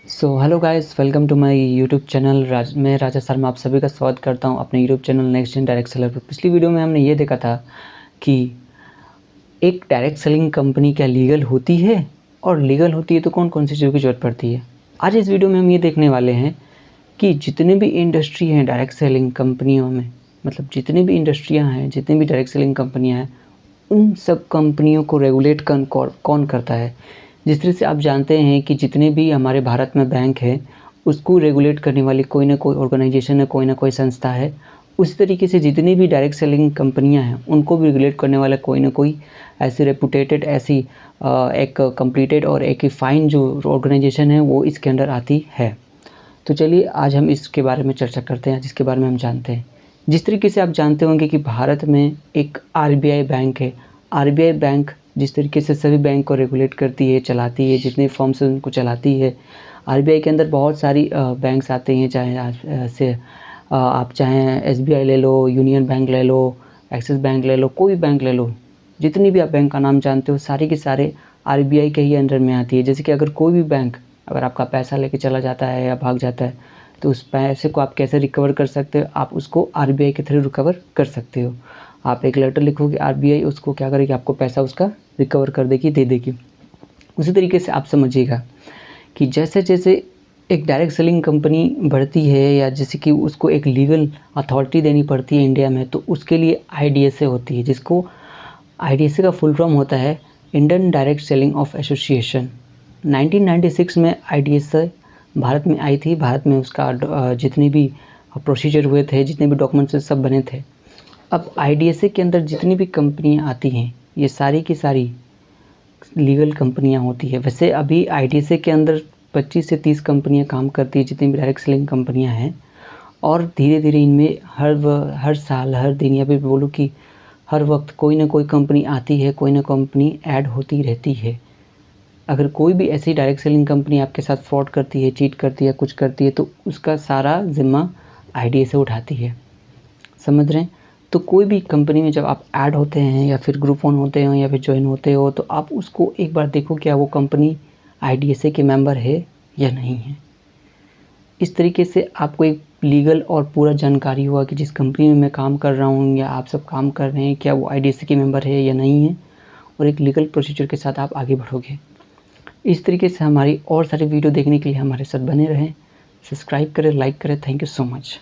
Hello guys, welcome to my YouTube channel. मैं राजा शर्मा आप सभी का स्वागत करता हूं अपने YouTube channel next gen direct seller पर। पिछली वीडियो में हमने ये देखा था कि एक डायरेक्ट सेलिंग कंपनी क्या लीगल होती है, और लीगल होती है तो कौन कौन सी चीज़ों की ज़रूरत पड़ती है। आज इस वीडियो में हम ये देखने वाले हैं कि जितने भी इंडस्ट्री हैं डायरेक्ट सेलिंग कंपनियों में, मतलब जितनी भी इंडस्ट्रियाँ हैं, जितनी भी डायरेक्ट सेलिंग कंपनियाँ हैं, उन सब कंपनियों को रेगुलेट कौन करता है। जिस तरह से आप जानते हैं कि जितने भी हमारे भारत में बैंक है, उसको रेगुलेट करने वाली कोई ना कोई ऑर्गेनाइजेशन है, कोई ना कोई संस्था है। उसी तरीके से जितनी भी डायरेक्ट सेलिंग कंपनियां हैं, उनको भी रेगुलेट करने वाला कोई ना कोई ऐसी रेपुटेटेड, ऐसी एक कंप्लीटेड और एक फाइन जो ऑर्गेनाइजेशन है वो इसके अंडर आती है। तो चलिए आज हम इसके बारे में चर्चा करते हैं, जिसके बारे में हम जानते हैं। जिस तरीके से आप जानते होंगे कि भारत में एक आरबीआई बैंक है। आरबीआई बैंक जिस तरीके से सभी बैंक को रेगुलेट करती है, चलाती है, जितने फर्म्स हैं उनको चलाती है। आरबीआई के अंदर बहुत सारी बैंक्स आते हैं, चाहे आप चाहें एसबीआई ले लो, यूनियन बैंक ले लो, एक्सिस बैंक ले लो, कोई बैंक ले लो। जितनी भी आप बैंक का नाम जानते हो सारे के सारे आरबीआई के ही अंडर में आती है। जैसे कि अगर कोई भी बैंक अगर आपका पैसा लेके चला जाता है या भाग जाता है, तो उस पैसे को आप कैसे रिकवर कर सकते हो, आप उसको आरबीआई के थ्रू रिकवर कर सकते हो। आप एक लेटर लिखोगे, आरबीआई उसको क्या करेगी, आपको पैसा उसका रिकवर कर देगी, दे देगी। उसी तरीके से आप समझिएगा कि जैसे जैसे एक डायरेक्ट सेलिंग कंपनी बढ़ती है, या जैसे कि उसको एक लीगल अथॉरिटी देनी पड़ती है इंडिया में, तो उसके लिए आईडीएसए होती है, जिसको आईडीएसए का फुल फॉर्म होता है Indian direct selling of association. 1996 में आईडीएसए भारत में आई थी। भारत में उसका जितने भी प्रोसीजर हुए थे, जितने भी डॉक्यूमेंट्स सब बने थे। अब आईडीएसए के अंदर जितनी भी कंपनियां आती हैं, ये सारी की सारी लीगल कंपनियां होती है। वैसे अभी आईडीएसए के अंदर 25 से 30 कंपनियां काम करती है, जितनी भी डायरेक्ट सेलिंग कंपनियां हैं। और धीरे धीरे इनमें हर साल, हर दिन, या फिर बोलूँ कि हर वक्त कोई ना कोई कंपनी आती है, कोई ना कंपनी ऐड होती रहती है। अगर कोई भी ऐसी डायरेक्ट सेलिंग कंपनी आपके साथ फ्रॉड करती है, चीट करती है, कुछ करती है, तो उसका सारा ज़िम्मा आईडीएसए उठाती है। समझ रहे हैं? तो कोई भी कंपनी में जब आप ऐड होते हैं, या फिर ग्रुप ऑन होते हो, या फिर ज्वाइन होते हो, तो आप उसको एक बार देखो क्या वो कंपनी आईडीएसए के मेंबर है या नहीं है। इस तरीके से आपको एक लीगल और पूरा जानकारी हुआ कि जिस कंपनी में मैं काम कर रहा हूँ या आप सब काम कर रहे हैं, क्या वो आईडीएसए के मेंबर है या नहीं है, और एक लीगल प्रोसीजर के साथ आप आगे बढ़ोगे। इस तरीके से हमारी और सारी वीडियो देखने के लिए हमारे साथ बने रहें। सब्सक्राइब करें, लाइक करें। Thank you so much.